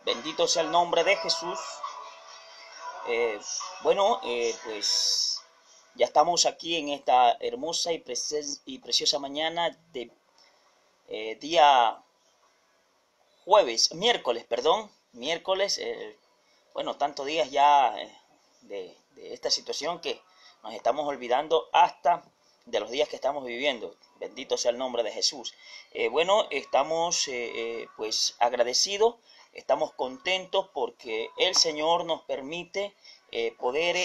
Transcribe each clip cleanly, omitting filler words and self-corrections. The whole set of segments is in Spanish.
Bendito sea el nombre de Jesús. Eh, pues ya estamos aquí en esta hermosa y preciosa mañana de día miércoles, tantos días ya de esta situación que nos estamos olvidando hasta de los días que estamos viviendo. Bendito sea el nombre de Jesús. Estamos pues agradecidos, estamos contentos porque el Señor nos permite poder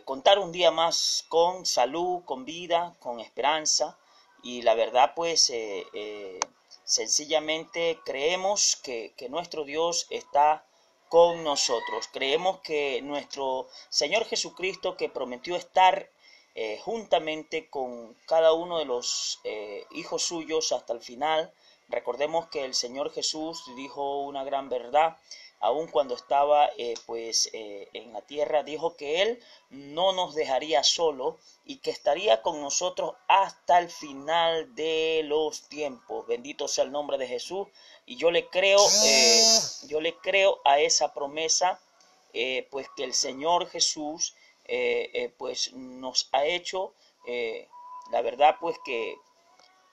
contar un día más con salud, con vida, con esperanza. Y la verdad pues sencillamente creemos que nuestro Dios está con nosotros. Creemos que nuestro Señor Jesucristo, que prometió estar juntamente con cada uno de los hijos suyos hasta el final. Recordemos que el Señor Jesús dijo una gran verdad, aun cuando estaba en la tierra, dijo que Él no nos dejaría solo y que estaría con nosotros hasta el final de los tiempos. Bendito sea el nombre de Jesús. Y yo le creo a esa promesa, pues que el Señor Jesús pues nos ha hecho. La verdad pues que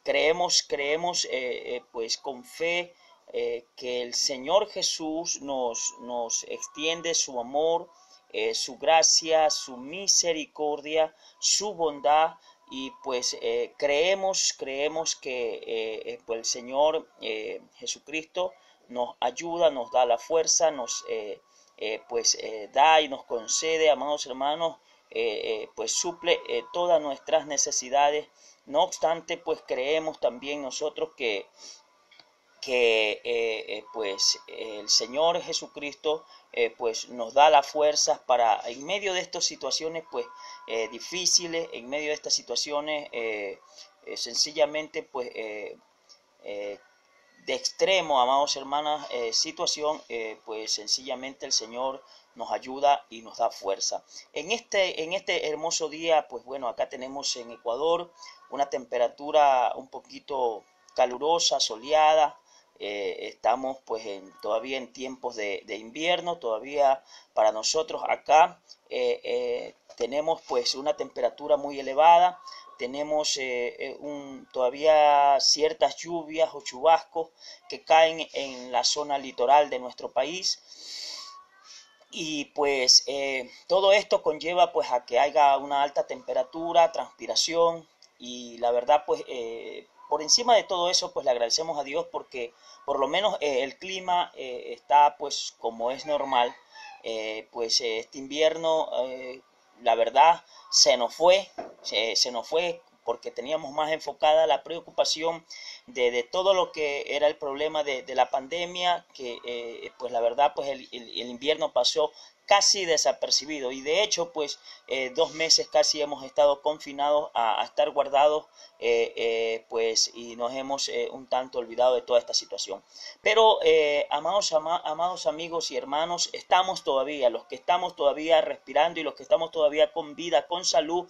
creemos pues con fe que el Señor Jesús nos extiende su amor, su gracia, su misericordia, su bondad. Y pues creemos que pues el Señor Jesucristo nos ayuda, nos da la fuerza, nos da y nos concede, amados hermanos, pues suple todas nuestras necesidades. No obstante, pues creemos también nosotros que pues el Señor Jesucristo pues nos da las fuerzas para, en medio de estas situaciones pues difíciles, en medio de estas situaciones sencillamente pues de extremo, amados hermanas, situación, pues sencillamente el Señor nos ayuda y nos da fuerza. En este hermoso día, pues bueno, acá tenemos en Ecuador una temperatura un poquito calurosa, soleada. Estamos pues todavía en tiempos de invierno, todavía para nosotros acá tenemos pues una temperatura muy elevada. Tenemos todavía ciertas lluvias o chubascos que caen en la zona litoral de nuestro país. Y pues todo esto conlleva pues a que haya una alta temperatura, transpiración. Y la verdad pues por encima de todo eso pues le agradecemos a Dios porque por lo menos el clima está pues como es normal. Este invierno la verdad se nos fue porque teníamos más enfocada la preocupación de todo lo que era el problema de la pandemia, que pues la verdad pues el invierno pasó casi desapercibido. Y de hecho pues 2 meses casi hemos estado confinados a estar guardados pues y nos hemos un tanto olvidado de toda esta situación. Pero amados amigos y hermanos, estamos todavía, los que estamos todavía respirando y los que estamos todavía con vida, con salud,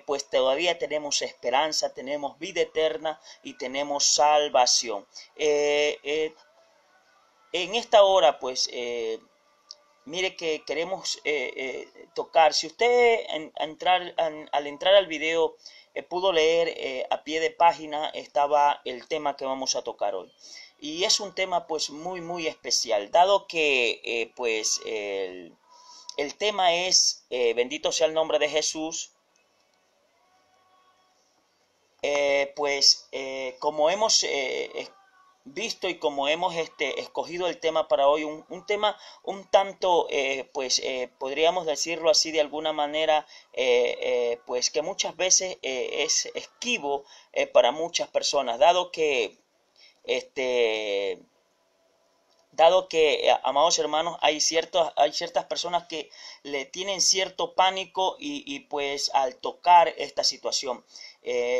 pues todavía tenemos esperanza, tenemos vida eterna y tenemos salvación. En esta hora pues mire que queremos tocar. Si usted al entrar al video pudo leer a pie de página, estaba el tema que vamos a tocar hoy. Y es un tema pues muy especial, dado que pues el tema es, bendito sea el nombre de Jesús. Como hemos visto y como hemos escogido el tema para hoy, un tema un tanto, podríamos decirlo así de alguna manera, pues que muchas veces es esquivo para muchas personas, este, dado que, amados hermanos, hay ciertas personas que le tienen cierto pánico y pues al tocar esta situación.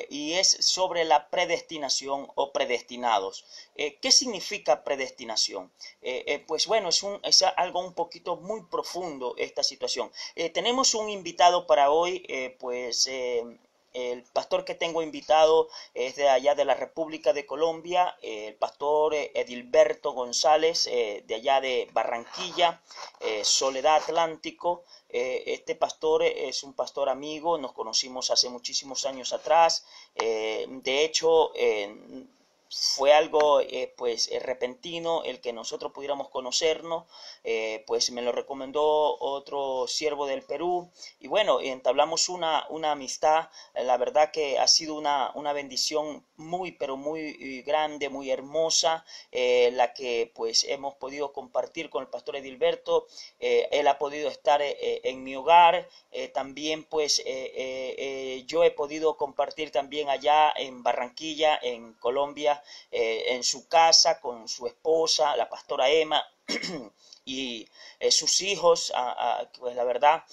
Y es sobre la predestinación o predestinados. ¿Qué significa predestinación? Pues bueno, es algo un poquito muy profundo esta situación. Tenemos un invitado para hoy, el pastor que tengo invitado es de allá de la República de Colombia, el pastor Edilberto González, de allá de Barranquilla, Soledad Atlántico. Este pastor es un pastor amigo, nos conocimos hace muchísimos años atrás. De hecho, fue algo pues repentino el que nosotros pudiéramos conocernos, pues me lo recomendó otro siervo del Perú y bueno, entablamos una amistad. La verdad que ha sido una bendición muy pero muy grande, muy hermosa, la que pues hemos podido compartir con el pastor Edilberto. Él ha podido estar en mi hogar, también pues yo he podido compartir también allá en Barranquilla, en Colombia, en su casa con su esposa, la pastora Emma, y sus hijos. Pues la verdad,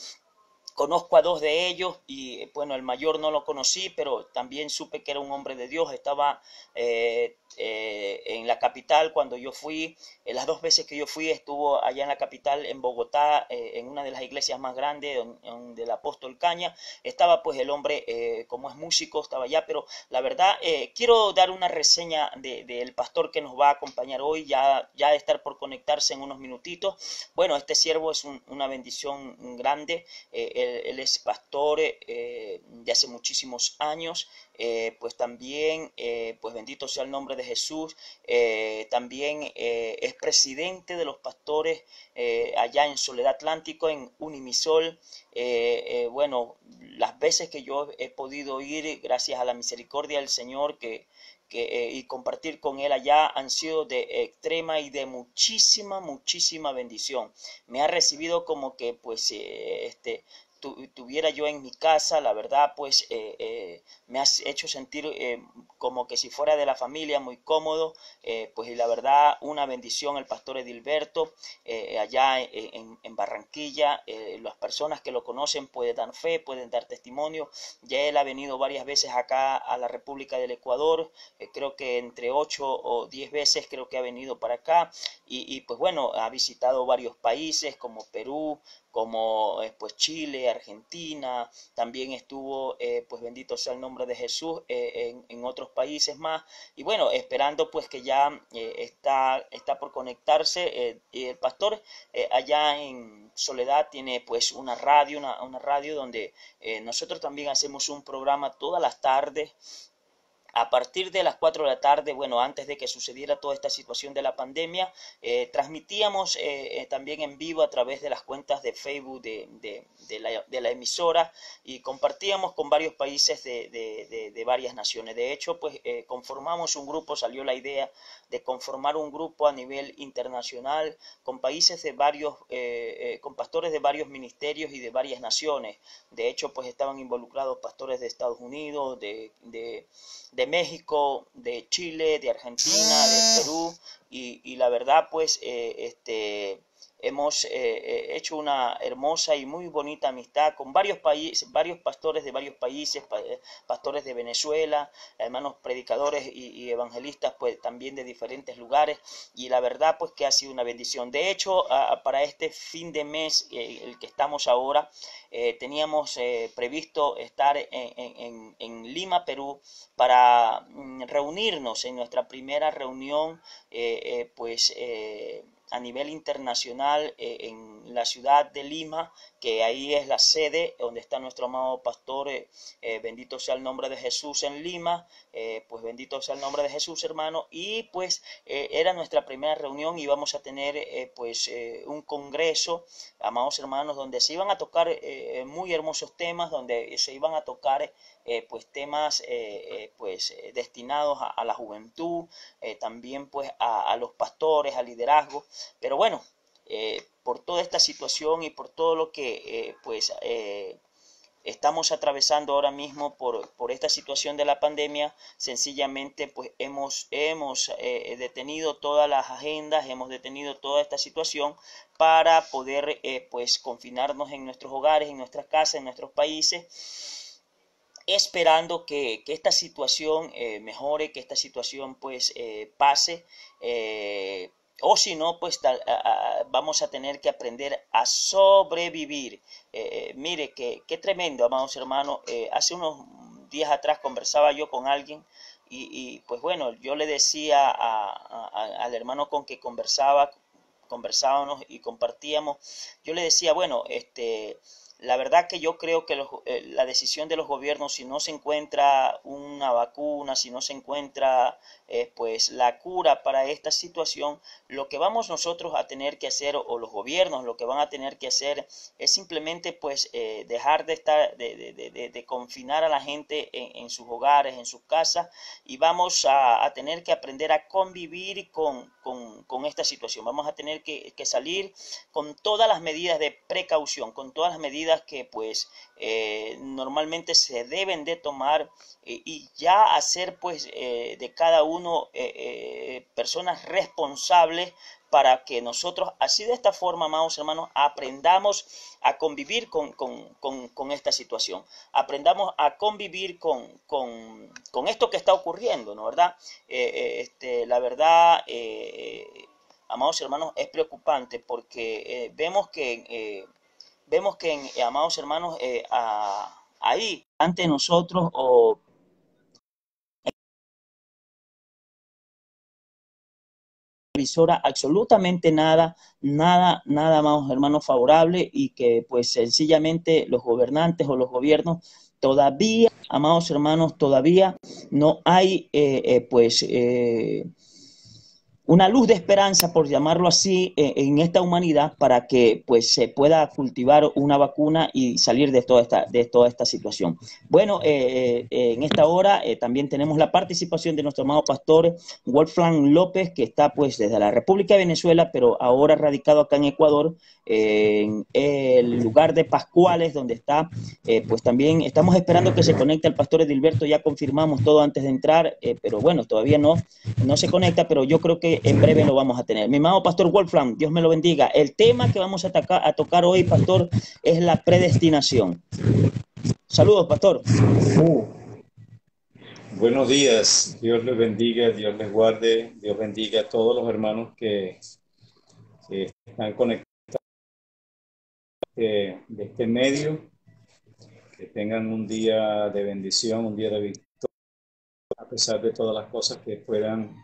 conozco a dos de ellos y bueno, el mayor no lo conocí, pero también supe que era un hombre de Dios. Estaba en la capital cuando yo fui. Las dos veces que yo fui estuvo allá en la capital, en Bogotá, en una de las iglesias más grandes, del apóstol Caña. Estaba pues el hombre, como es músico, estaba allá, pero la verdad quiero dar una reseña del pastor que nos va a acompañar hoy, ya de estar por conectarse en unos minutitos. Bueno, este siervo es una bendición grande. Él es pastor de hace muchísimos años, pues también, pues bendito sea el nombre de Jesús. También es presidente de los pastores allá en Soledad Atlántico, en Unimisol. Bueno, las veces que yo he podido ir, gracias a la misericordia del Señor y compartir con él allá, han sido de extrema y de muchísima bendición. Me ha recibido como que pues tuviera yo en mi casa. La verdad pues me has hecho sentir como que si fuera de la familia, muy cómodo. Pues y la verdad, una bendición el pastor Edilberto allá en Barranquilla. Las personas que lo conocen pueden dar fe, pueden dar testimonio. Ya él ha venido varias veces acá a la República del Ecuador, creo que entre 8 o 10 veces creo que ha venido para acá, y pues bueno, ha visitado varios países como Perú, como pues Chile, Argentina. También estuvo, pues bendito sea el nombre de Jesús, en otros países más. Y bueno, esperando pues que ya está por conectarse. Y el pastor allá en Soledad tiene pues una radio, una radio donde nosotros también hacemos un programa todas las tardes a partir de las 4 de la tarde. Bueno, antes de que sucediera toda esta situación de la pandemia, transmitíamos también en vivo a través de las cuentas de Facebook de la emisora, y compartíamos con varios países de varias naciones. De hecho, pues conformamos un grupo, salió la idea de conformar un grupo a nivel internacional con países de varios, con pastores de varios ministerios y de varias naciones. De hecho, pues estaban involucrados pastores de Estados Unidos, de México, de Chile, de Argentina, de Perú, y la verdad pues hemos hecho una hermosa y muy bonita amistad con varios países, varios pastores de varios países, pastores de Venezuela, hermanos predicadores y evangelistas pues también de diferentes lugares, y la verdad pues que ha sido una bendición. De hecho, para este fin de mes, el que estamos ahora, teníamos previsto estar en Lima, Perú, para reunirnos en nuestra primera reunión pues a nivel internacional en la ciudad de Lima, que ahí es la sede donde está nuestro amado pastor. Bendito sea el nombre de Jesús en Lima. Pues bendito sea el nombre de Jesús, hermano. Y pues era nuestra primera reunión, y vamos a tener pues un congreso, amados hermanos, donde se iban a tocar muy hermosos temas, donde se iban a tocar pues temas pues destinados a la juventud, también pues a los pastores, al liderazgo. Pero bueno, por toda esta situación y por todo lo que pues estamos atravesando ahora mismo por esta situación de la pandemia, sencillamente pues hemos detenido todas las agendas, hemos detenido toda esta situación para poder pues confinarnos en nuestros hogares, en nuestras casas, en nuestros países, esperando que esta situación mejore, que esta situación pues pase. O si no, pues vamos a tener que aprender a sobrevivir. Mire, qué tremendo, amados hermanos. Hace unos días atrás conversaba yo con alguien pues bueno, yo le decía al hermano con que conversábamos y compartíamos, yo le decía, bueno, la verdad que yo creo que la decisión de los gobiernos, si no se encuentra una vacuna, si no se encuentra pues la cura para esta situación, lo que vamos nosotros a tener que hacer, o los gobiernos lo que van a tener que hacer, es simplemente pues dejar de estar, de confinar a la gente en sus hogares, en sus casas, y vamos a tener que aprender a convivir con esta situación. Vamos a tener que salir con todas las medidas de precaución, con todas las medidas que pues normalmente se deben de tomar, y ya hacer pues de cada uno personas responsables, para que nosotros así de esta forma, amados hermanos, aprendamos a convivir con esta situación, aprendamos a convivir con esto que está ocurriendo, ¿no? ¿Verdad? La verdad, amados hermanos, es preocupante, porque vemos que amados hermanos, ahí ante nosotros, o visora absolutamente nada, amados hermanos, favorable, y que pues sencillamente los gobernantes o los gobiernos todavía, amados hermanos, todavía no hay una luz de esperanza, por llamarlo así, en esta humanidad, para que pues se pueda cultivar una vacuna y salir de toda esta situación. Bueno, en esta hora también tenemos la participación de nuestro amado pastor Wolfram López, que está pues desde la República de Venezuela, pero ahora radicado acá en Ecuador, en el lugar de Pascuales, donde está, pues también estamos esperando que se conecte el pastor Edilberto. Ya confirmamos todo antes de entrar, pero bueno, todavía no se conecta, pero yo creo que en breve lo vamos a tener. Mi amado pastor Wolfram, Dios me lo bendiga. El tema que vamos a tocar hoy, pastor, es la predestinación. Saludos, pastor. Buenos días, Dios les bendiga, Dios les guarde, Dios bendiga a todos los hermanos que están conectados de este medio, que tengan un día de bendición, un día de victoria, a pesar de todas las cosas que puedan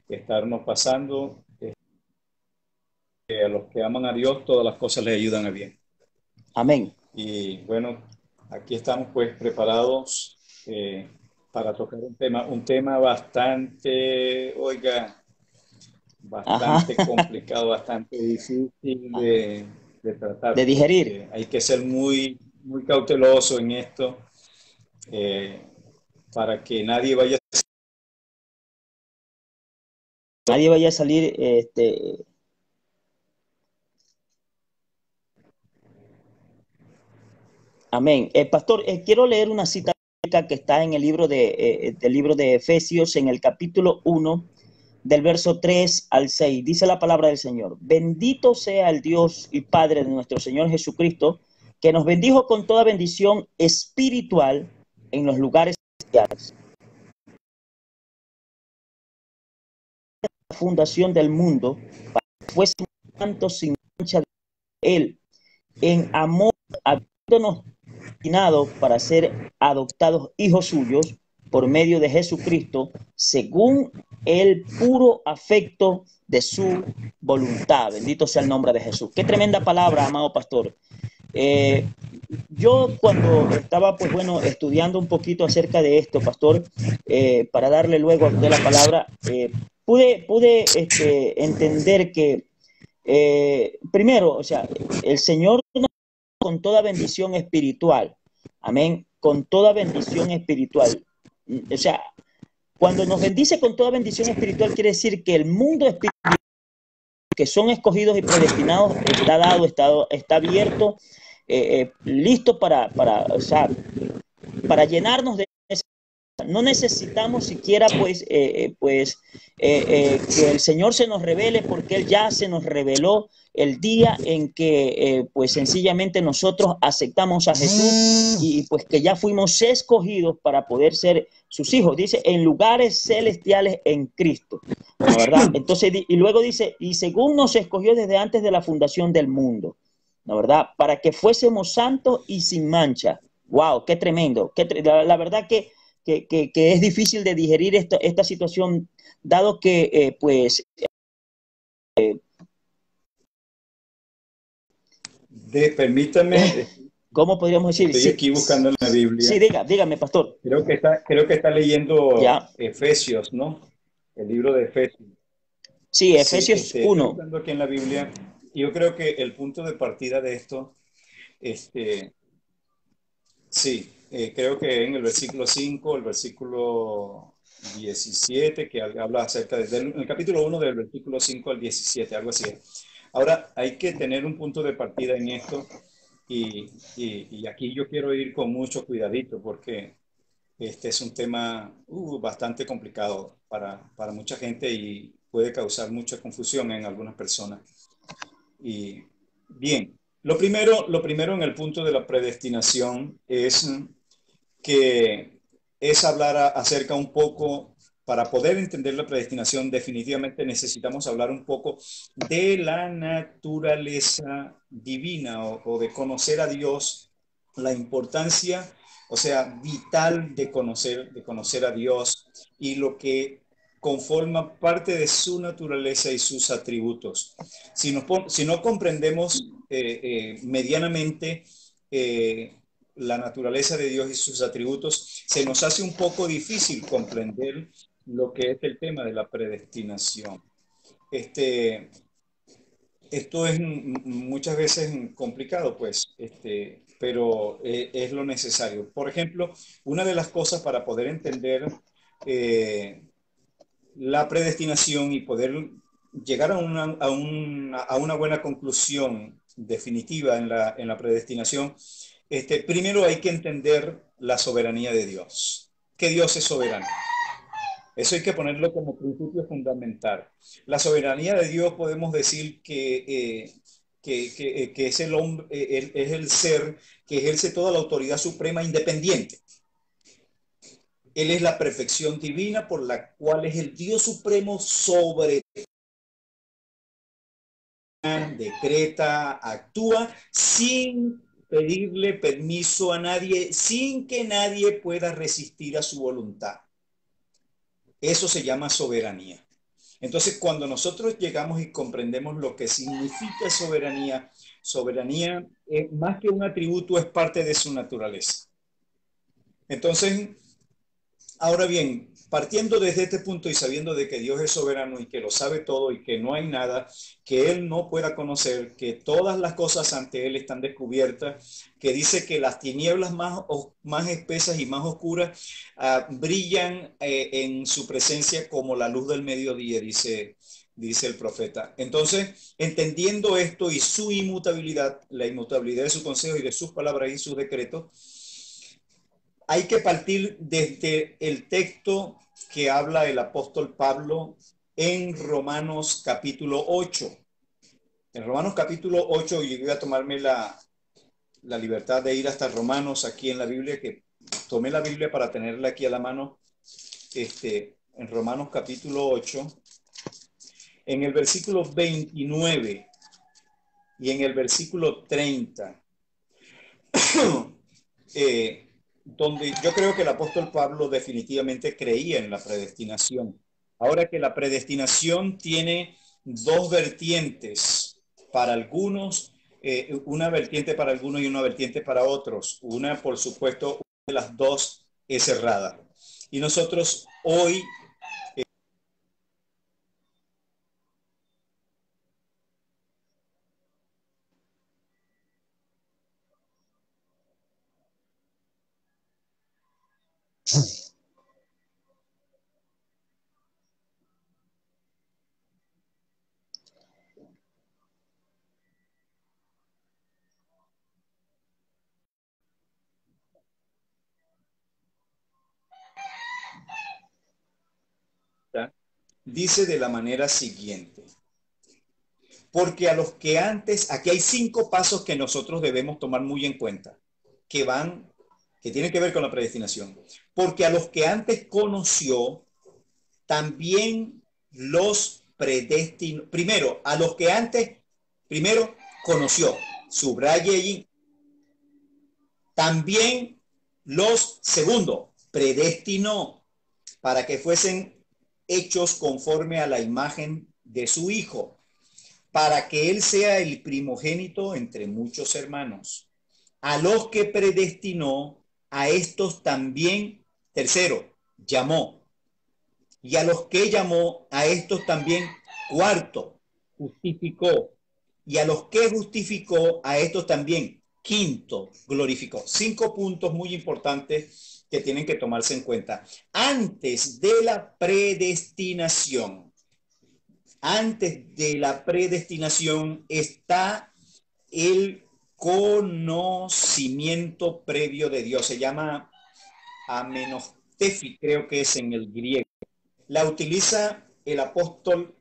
estarnos pasando. A los que aman a Dios, todas las cosas les ayudan a bien. Amén. Y bueno, aquí estamos pues preparados para tocar un tema bastante, bastante complicado, bastante difícil de tratar. De digerir. Hay que ser muy, muy cauteloso en esto para que nadie vaya a salir Amén. Pastor, quiero leer una cita que está en el libro del libro de Efesios, en el capítulo 1, del verso 3 al 6. Dice la palabra del Señor: bendito sea el Dios y Padre de nuestro Señor Jesucristo, que nos bendijo con toda bendición espiritual en los lugares celestiales. La fundación del mundo, para que fuésemos santos sin mancha de Él, en amor, habiéndonos destinado para ser adoptados hijos suyos por medio de Jesucristo, según el puro afecto de su voluntad. Bendito sea el nombre de Jesús. Qué tremenda palabra, amado pastor. Yo cuando estaba, pues bueno, estudiando un poquito acerca de esto, pastor, para darle luego a usted la palabra, pude entender que, primero, o sea, el Señor con toda bendición espiritual. Amén. Con toda bendición espiritual. O sea, cuando nos bendice con toda bendición espiritual, quiere decir que el mundo espiritual, que son escogidos y predestinados, está dado, está abierto, listo para llenarnos de... No necesitamos siquiera que el Señor se nos revele, porque Él ya se nos reveló el día en que pues sencillamente nosotros aceptamos a Jesús, y pues que ya fuimos escogidos para poder ser sus hijos. Dice, en lugares celestiales en Cristo, ¿no, verdad? Entonces, y luego dice, y según nos escogió desde antes de la fundación del mundo, ¿no, verdad? Para que fuésemos santos y sin mancha Wow, qué tremendo. La verdad que es difícil de digerir esta situación, dado que, pues, Permítame, ¿cómo podríamos decir? estoy Sí, aquí buscando en la sí, Biblia. dígame, pastor. Creo que está leyendo Ya, Efesios, ¿no? El libro de Efesios. sí, Sí, Efesios estoy 1. buscando aquí en la Biblia. Y yo creo que el punto de partida de esto, este, sí, creo que en el versículo 5, el versículo 17, que habla acerca en el capítulo 1 del versículo 5 al 17, algo así. Ahora, hay que tener un punto de partida en esto y aquí yo quiero ir con mucho cuidadito porque este es un tema bastante complicado para mucha gente y puede causar mucha confusión en algunas personas. Y bien, lo primero en el punto de la predestinación es que es hablar acerca un poco, para poder entender la predestinación, definitivamente necesitamos hablar un poco de la naturaleza divina o de conocer a Dios, la importancia, o sea, vital de conocer a Dios y lo que conforma parte de su naturaleza y sus atributos. Si no comprendemos medianamente la naturaleza de Dios y sus atributos, se nos hace un poco difícil comprender lo que es el tema de la predestinación. Este, Esto es muchas veces complicado, pues, pero es lo necesario. Por ejemplo, una de las cosas para poder entender eh, la predestinación y poder llegar a una buena conclusión definitiva en la predestinación, primero hay que entender la soberanía de Dios, que Dios es soberano. Eso hay que ponerlo como principio fundamental. La soberanía de Dios podemos decir que es el hombre, es el ser que ejerce toda la autoridad suprema independiente. Él es la perfección divina por la cual es el Dios supremo sobre decreta, actúa sin pedirle permiso a nadie, sin que nadie pueda resistir a su voluntad. Eso se llama soberanía. Entonces, cuando nosotros llegamos y comprendemos lo que significa soberanía, soberanía, más que un atributo, es parte de su naturaleza. Entonces, ahora bien, partiendo desde este punto y sabiendo de que Dios es soberano y que lo sabe todo y que no hay nada que Él no pueda conocer, que todas las cosas ante Él están descubiertas, que dice que las tinieblas más espesas y más oscuras brillan en su presencia como la luz del mediodía, dice el profeta. Entonces, entendiendo esto y su inmutabilidad, la inmutabilidad de su consejo y de sus palabras y sus decretos, hay que partir desde el texto que habla el apóstol Pablo en Romanos capítulo 8. En Romanos capítulo 8, y voy a tomarme la libertad de ir hasta Romanos aquí en la Biblia, que tomé la Biblia para tenerla aquí a la mano, en Romanos capítulo 8, en el versículo 29 y en el versículo 30. Donde yo creo que el apóstol Pablo definitivamente creía en la predestinación. Ahora que la predestinación tiene dos vertientes para algunos, una vertiente para algunos y una vertiente para otros. Una, por supuesto, una de las dos es cerrada. Y nosotros hoy dice de la manera siguiente. Porque a los que antes, aquí hay 5 pasos que nosotros debemos tomar muy en cuenta, que tienen que ver con la predestinación. Porque a los que antes conoció, también los predestinó. Primero, a los que antes, primero conoció, subraye allí, también segundo, predestinó para que fuesen hechos conforme a la imagen de su Hijo, para que Él sea el primogénito entre muchos hermanos. A los que predestinó, a estos también, tercero, llamó. Y a los que llamó, a estos también, cuarto, justificó. Y a los que justificó, a estos también, quinto, glorificó. 5 puntos muy importantes que tienen que tomarse en cuenta. Antes de la predestinación, está el conocimiento previo de Dios. Se llama amenostefi, creo que es en el griego. La utiliza el apóstol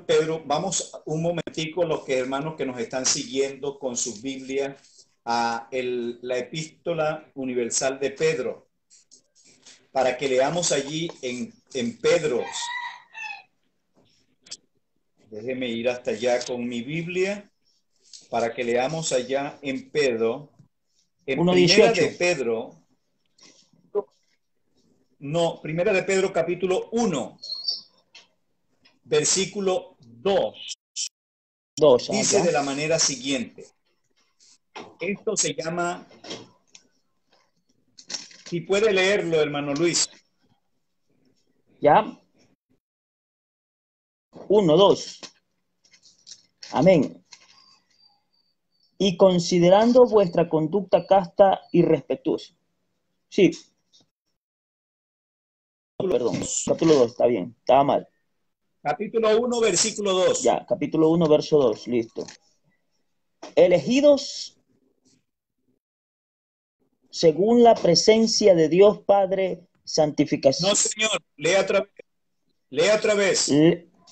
Pedro. Vamos un momentico, los que hermanos que nos están siguiendo con sus Biblias, a la epístola universal de Pedro, para que leamos allí en Pedro. Déjeme ir hasta allá con mi Biblia para que leamos allá en Pedro. En 1:18. Primera de Pedro, no, Primera de Pedro capítulo 1, versículo 2. Dice de la manera siguiente. Esto se llama, si puede leerlo, hermano Luis. Ya. 1, 2. Amén. Y considerando vuestra conducta casta y respetuosa. Sí. Perdón, capítulo 2, está bien, estaba mal. Capítulo 1, versículo 2. Ya, capítulo 1, verso 2, listo. Elegidos según la presencia de Dios Padre, santificación. No, señor, lea otra vez.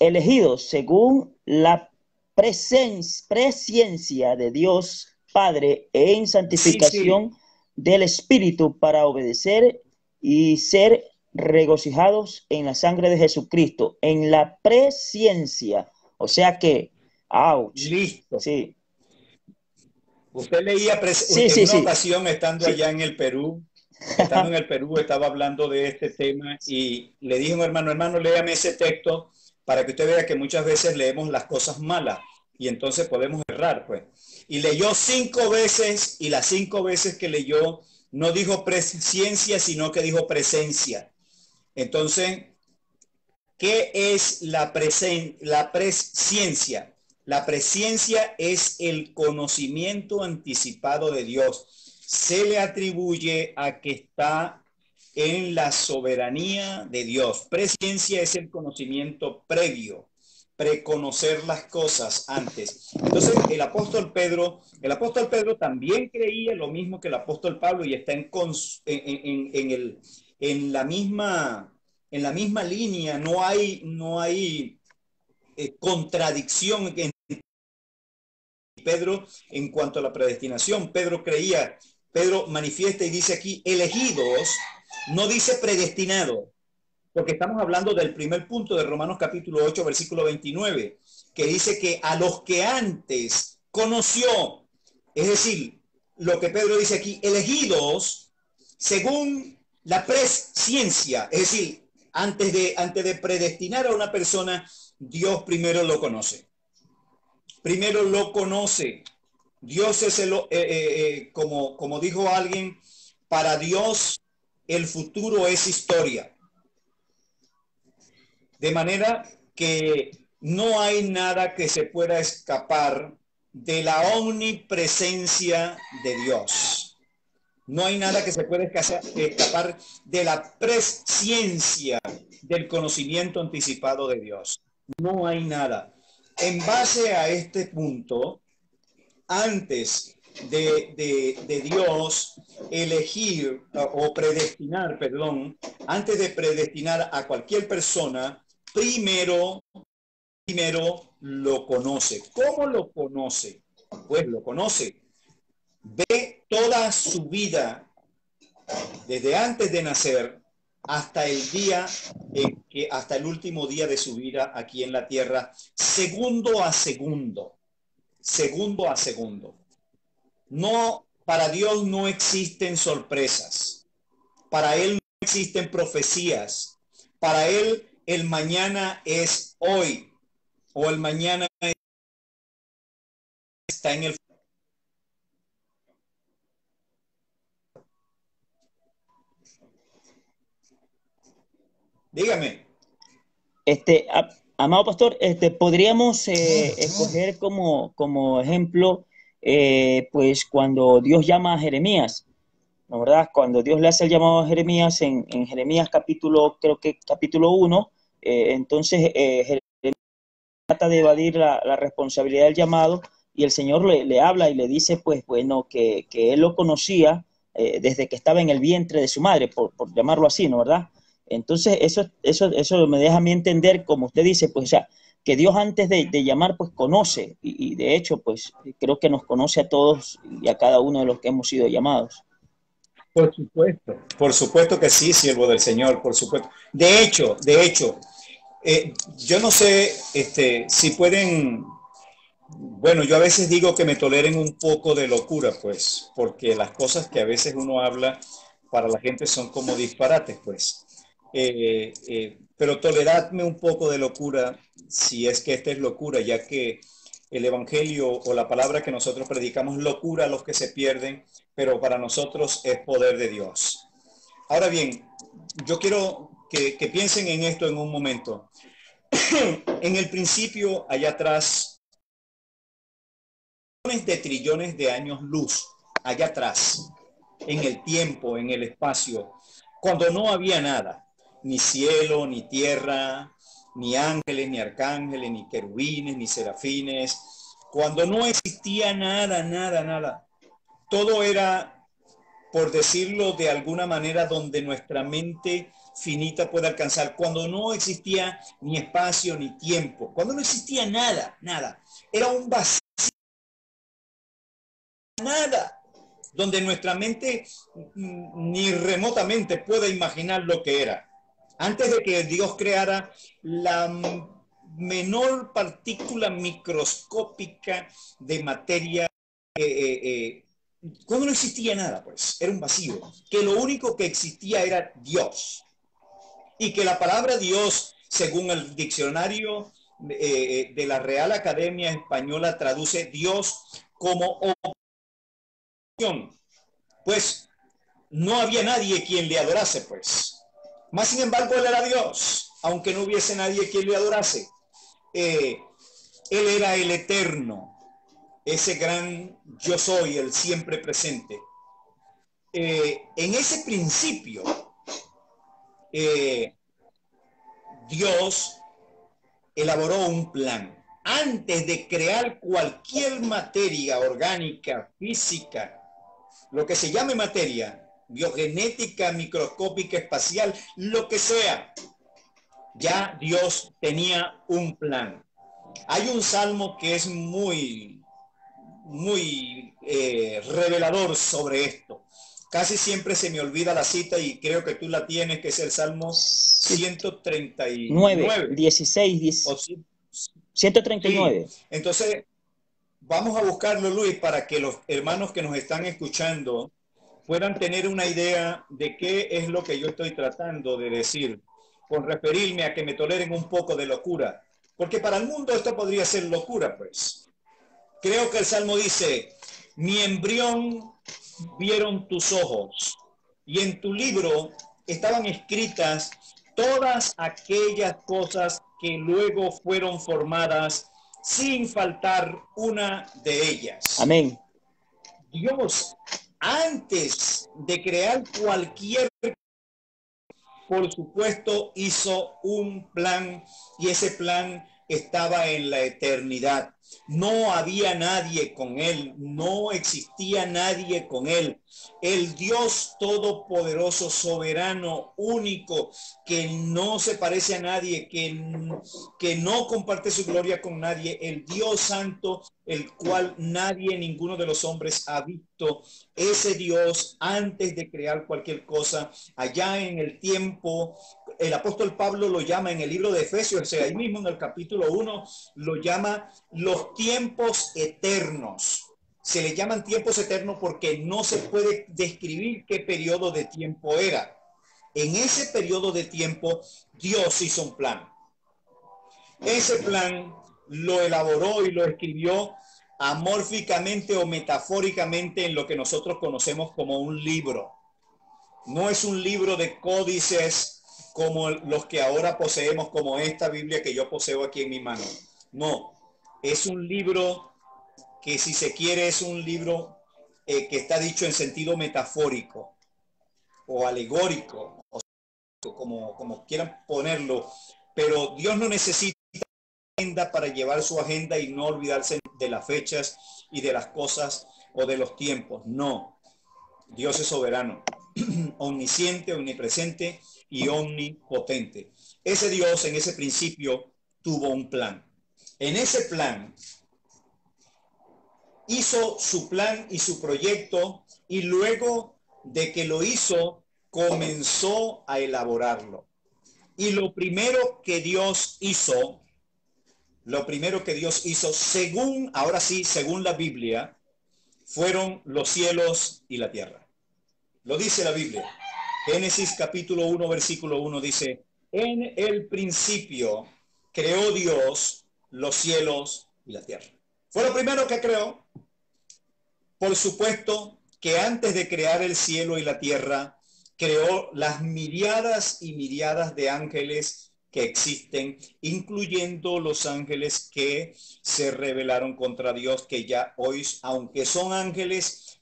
Elegidos según la presencia de Dios Padre en santificación del Espíritu para obedecer y ser regocijados en la sangre de Jesucristo, en la presencia. O sea que, ouch. Listo. Sí. Usted leía en una ocasión estando allá en el Perú, estaba hablando de este tema y le dije a un hermano, léame ese texto para que usted vea que muchas veces leemos las cosas malas y entonces podemos errar, pues. Y leyó 5 veces y las 5 veces que leyó no dijo presencia, sino que dijo presencia. Entonces, ¿qué es la presciencia? La presciencia es el conocimiento anticipado de Dios. Se le atribuye a que está en la soberanía de Dios. Presciencia es el conocimiento previo, preconocer las cosas antes. Entonces, el apóstol Pedro también creía lo mismo que el apóstol Pablo y está en la misma línea. No hay contradicción en Pedro en cuanto a la predestinación. Pedro manifiesta y dice aquí elegidos, no dice predestinado, porque estamos hablando del primer punto de Romanos capítulo 8, versículo 29, que dice que a los que antes conoció, es decir, lo que Pedro dice aquí, elegidos según la presciencia, es decir, antes de predestinar a una persona, Dios primero lo conoce. Primero lo conoce. Dios es como dijo alguien, para Dios el futuro es historia. De manera que no hay nada que se pueda escapar de la omnipresencia de Dios. No hay nada que se pueda escapar de la presciencia del conocimiento anticipado de Dios. No hay nada. En base a este punto, antes de Dios elegir o predestinar, antes de predestinar a cualquier persona, primero lo conoce. ¿Cómo lo conoce? Pues lo conoce. Ve toda su vida desde antes de nacer hasta hasta el último día de su vida aquí en la tierra, segundo a segundo. No Para Dios no existen sorpresas. Para Él no existen profecías. Para Él el mañana es hoy o el mañana está en el... Dígame. Amado pastor, podríamos escoger como ejemplo, pues cuando Dios llama a Jeremías, ¿no, verdad? Cuando Dios le hace el llamado a Jeremías en Jeremías creo que capítulo 1, entonces Jeremías trata de evadir la responsabilidad del llamado y el Señor le habla y le dice, pues bueno, que él lo conocía desde que estaba en el vientre de su madre, por llamarlo así, ¿no, verdad? Entonces eso me deja a mí entender, como usted dice, pues ya, que Dios antes de llamar, pues conoce, y de hecho, pues creo que nos conoce a todos y a cada uno de los que hemos sido llamados. Por supuesto que sí, siervo del Señor, por supuesto. De hecho, yo no sé si pueden, bueno, yo a veces digo que me toleren un poco de locura, pues, porque las cosas que a veces uno habla para la gente son como disparates, pues. Pero toleradme un poco de locura si es que esta es locura, ya que el evangelio o la palabra que nosotros predicamos es locura a los que se pierden, pero para nosotros es poder de Dios. Ahora bien, yo quiero que piensen en esto en un momento. En el principio, allá atrás, de trillones de años luz, allá atrás, en el tiempo, en el espacio, cuando no había nada, ni cielo, ni tierra, ni ángeles, ni arcángeles, ni querubines, ni serafines, cuando no existía nada, nada, nada. Todo era, por decirlo de alguna manera, donde nuestra mente finita puede alcanzar, cuando no existía ni espacio ni tiempo, cuando no existía nada, nada. Era un vacío, nada, donde nuestra mente ni remotamente puede imaginar lo que era. Antes de que Dios creara la menor partícula microscópica de materia, cuando no existía nada, pues era un vacío, que lo único que existía era Dios. Y que la palabra Dios, según el diccionario de la Real Academia Española, traduce Dios como pues no había nadie quien le adorase, pues. Más sin embargo, él era Dios, aunque no hubiese nadie quien le adorase. Él era el eterno, ese gran yo soy, el siempre presente. En ese principio, Dios elaboró un plan. Antes de crear cualquier materia orgánica, física, lo que se llame materia, biogenética, microscópica, espacial, lo que sea, ya Dios tenía un plan. Hay un salmo que es muy revelador sobre esto. Casi siempre se me olvida la cita y creo que tú la tienes, que es el Salmo 139. 16, 139. Sí. Entonces, vamos a buscarlo, Luis, para que los hermanos que nos están escuchando puedan tener una idea de qué es lo que yo estoy tratando de decir, con referirme a que me toleren un poco de locura. Porque para el mundo esto podría ser locura, pues. Creo que el Salmo dice, mi embrión vieron tus ojos, y en tu libro estaban escritas todas aquellas cosas que luego fueron formadas, sin faltar una de ellas. Amén. Dios, antes de crear cualquier, por supuesto, hizo un plan, y ese plan estaba en la eternidad. No había nadie con él, no existía nadie con él. El Dios todopoderoso, soberano, único, que no se parece a nadie, que no comparte su gloria con nadie, el Dios santo, el cual nadie, ninguno de los hombres ha visto. Ese Dios, antes de crear cualquier cosa, allá en el tiempo, el apóstol Pablo lo llama en el libro de Efesios, o sea, ahí mismo en el capítulo 1, lo llama los tiempos eternos. se le llaman tiempos eternos porque no se puede describir qué periodo de tiempo era. En ese periodo de tiempo, Dios hizo un plan. Ese plan lo elaboró y lo escribió amórficamente o metafóricamente en lo que nosotros conocemos como un libro. No es un libro de códices como los que ahora poseemos, como esta Biblia que yo poseo aquí en mi mano. No, es un libro que, si se quiere, es un libro que está dicho en sentido metafórico o alegórico, o como quieran ponerlo, pero Dios no necesita agenda para llevar su agenda y no olvidarse de las fechas y de las cosas o de los tiempos. No, Dios es soberano, omnisciente, omnipresente y omnipotente. Ese Dios en ese principio tuvo un plan. En ese plan hizo su plan y su proyecto, y luego de que lo hizo, comenzó a elaborarlo. Y lo primero que Dios hizo, según, ahora sí, según la Biblia, fueron los cielos y la tierra. Lo dice la Biblia. Génesis capítulo 1, versículo 1 dice: en el principio creó Dios los cielos y la tierra. Fue lo primero que creó. Por supuesto que antes de crear el cielo y la tierra, creó las miriadas y miriadas de ángeles que existen, incluyendo los ángeles que se rebelaron contra Dios, que ya hoy, aunque son ángeles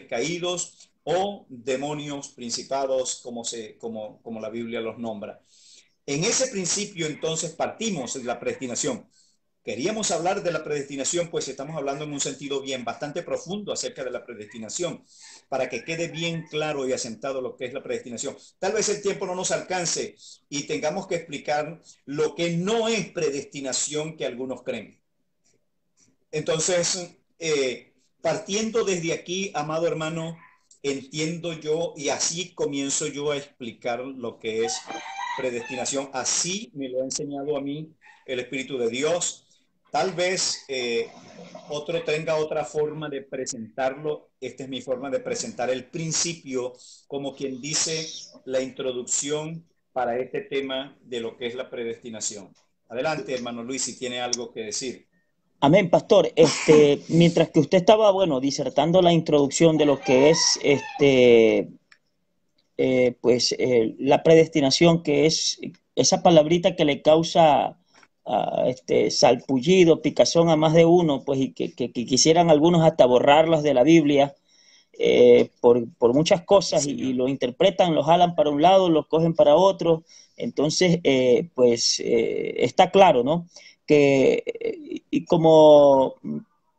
caídos o demonios principados, como la Biblia los nombra. En ese principio, entonces, partimos de la predestinación. Queríamos hablar de la predestinación, pues estamos hablando en un sentido bastante profundo acerca de la predestinación, para que quede bien claro y asentado lo que es la predestinación. Tal vez el tiempo no nos alcance y tengamos que explicar lo que no es predestinación que algunos creen. Entonces, partiendo desde aquí, amado hermano, entiendo yo y así comienzo yo a explicar lo que es predestinación. Así me lo ha enseñado a mí el Espíritu de Dios. Tal vez otro tenga otra forma de presentarlo. Esta es mi forma de presentar el principio, como quien dice la introducción para este tema de lo que es la predestinación. Adelante, hermano Luis, si tiene algo que decir. Amén, pastor. Mientras que usted estaba, bueno, disertando la introducción de lo que es la predestinación, que es esa palabrita que le causa salpullido, picazón a más de uno, pues, y que quisieran algunos hasta borrarlos de la Biblia por muchas cosas, Sí, y lo interpretan, lo jalan para un lado, lo cogen para otro. Entonces, está claro, ¿no? Y como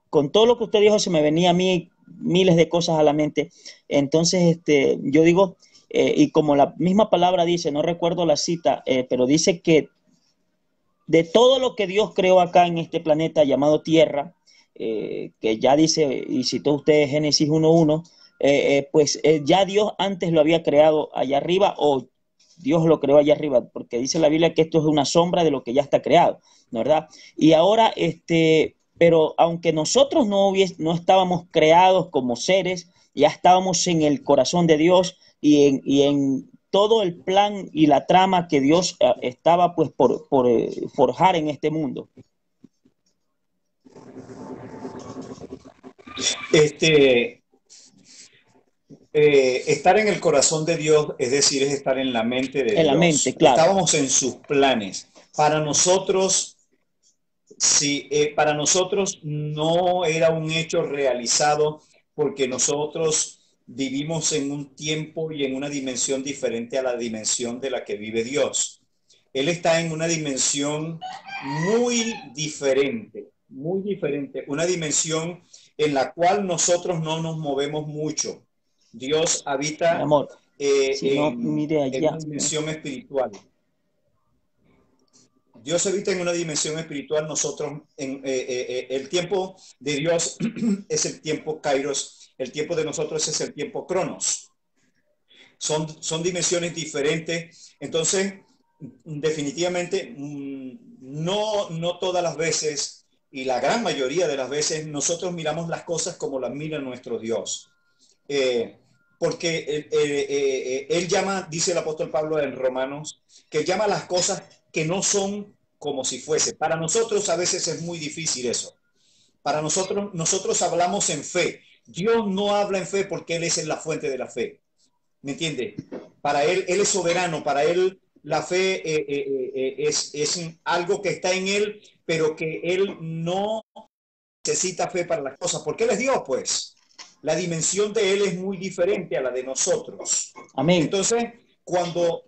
con todo lo que usted dijo, se me venía a mí miles de cosas a la mente. Entonces, yo digo, y como la misma palabra dice, no recuerdo la cita, pero dice que de todo lo que Dios creó acá en este planeta llamado Tierra, que ya dice, y citó usted Génesis 1.1, ya Dios antes lo había creado allá arriba, o Dios lo creó allá arriba, porque dice la Biblia que esto es una sombra de lo que ya está creado, ¿no? ¿Verdad? Y ahora, pero aunque nosotros no estábamos creados como seres, ya estábamos en el corazón de Dios y en todo el plan y la trama que Dios estaba pues por forjar en este mundo. Estar en el corazón de Dios, es decir, es estar en la mente de En la mente, Dios. claro. Estábamos en sus planes. Para nosotros, para nosotros no era un hecho realizado porque nosotros vivimos en un tiempo y en una dimensión diferente a la dimensión de la que vive Dios. Él está en una dimensión muy diferente, una dimensión en la cual nosotros no nos movemos mucho. Dios Mi habita amor, si no, mire en una allá. dimensión espiritual. Dios habita en una dimensión espiritual. Nosotros, el tiempo de Dios es el tiempo Kairos, el tiempo de nosotros es el tiempo Cronos. Son dimensiones diferentes. Entonces, definitivamente, no todas las veces y la gran mayoría de las veces nosotros miramos las cosas como las mira nuestro Dios. Porque él llama, dice el apóstol Pablo en Romanos, que llama las cosas que no son como si fuese. Para nosotros a veces es muy difícil eso. Para nosotros hablamos en fe. Dios no habla en fe porque Él es la fuente de la fe. ¿Me entiende? Para Él es soberano. Para Él la fe es algo que está en Él, pero que Él no necesita fe para las cosas. Porque Él es Dios, pues. La dimensión de Él es muy diferente a la de nosotros. Amén. Entonces, cuando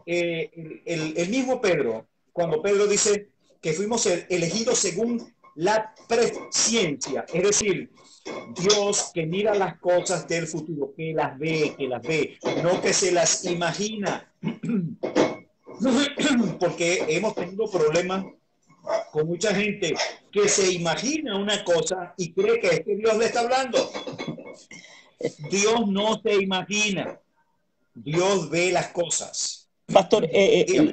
el mismo Pedro, cuando Pedro dice que fuimos elegidos según la presciencia, es decir, Dios que mira las cosas del futuro, que las ve, no que se las imagina, porque hemos tenido problemas con mucha gente que se imagina una cosa y cree que es que Dios le está hablando. Dios no se imagina, Dios ve las cosas. Pastor,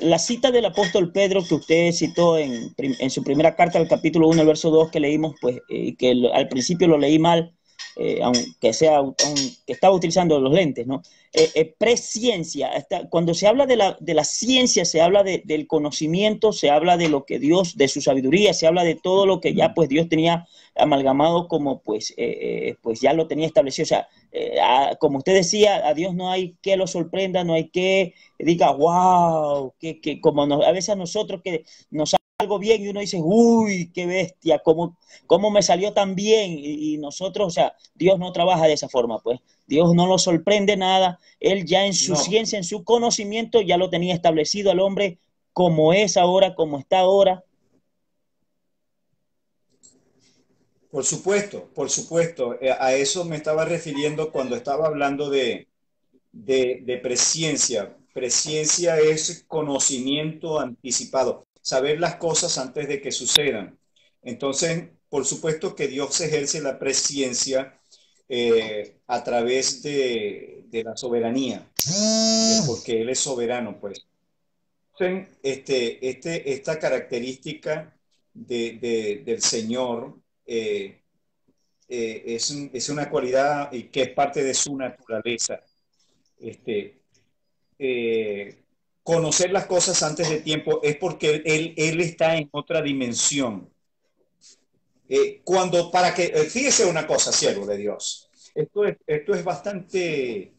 la cita del apóstol Pedro que usted citó en su primera carta, al capítulo 1, el verso 2 que leímos, pues al principio lo leí mal, aunque estaba utilizando los lentes, ¿no? Presciencia, cuando se habla de la ciencia, se habla del conocimiento, se habla de lo que Dios, de su sabiduría, se habla de todo lo que ya pues Dios tenía amalgamado como pues ya lo tenía establecido. O sea, como usted decía, a Dios no hay que lo sorprenda, no hay que diga, wow, que como a veces a nosotros que nos sale algo bien y uno dice, uy, qué bestia, cómo me salió tan bien, y nosotros, o sea, Dios no trabaja de esa forma, pues. Dios no lo sorprende nada. Él ya en su ciencia, en su conocimiento, ya lo tenía establecido al hombre como es ahora, como está ahora. Por supuesto, por supuesto. A eso me estaba refiriendo cuando estaba hablando de presciencia. Presciencia es conocimiento anticipado, saber las cosas antes de que sucedan. Entonces, por supuesto que Dios ejerce la presciencia a través de la soberanía, porque Él es soberano, pues. Esta característica del Señor es una cualidad y que es parte de su naturaleza. Este, Conocer las cosas antes de tiempo es porque él está en otra dimensión. Fíjese una cosa, siervo de Dios. Esto es bastante,